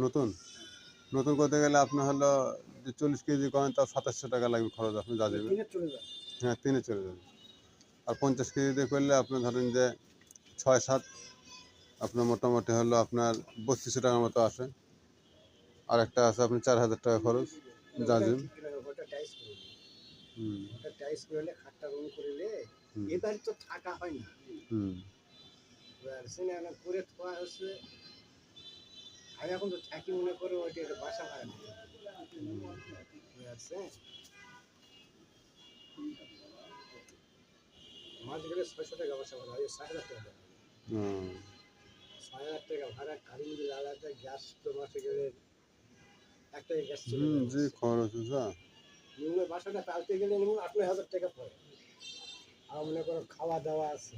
নতুন নতুন করতে গেলে আপনার হলো যে 40 কেজি করেন তাও 2700 টাকা লাগবে খরচ আপনি যা যাবেন। হ্যাঁ 3-এ চলে যাবে। আর 50 কেজি দিয়ে করলে আপনি ধরেন যে 6-7 আপনার মোটামুটি হলো আপনার 3200 টাকার মতো আসে। আর একটা আছে আপনি 4000 টাকা খরচ যা যাবেন। এবার তো থাকা হয় না। করে থাকা হচ্ছে আমি এখন তো থাকি মনে করে ওইটা একটা বাসা ভাড়া নিতে আছে মাস গেলে 600 টাকা বাসা ভাড়া 6000 টাকা 6000 টাকা ভাড়া গাড়ি মিলে আলাদা গ্যাস তো মাসে গেলে একটা গ্যাস চলে যায় যে খরচ নিম্ন বাসাটা পালতে গেলে নিম্ন 8000 টাকা পড়ে আর মনে করো খাওয়া দাওয়া আছে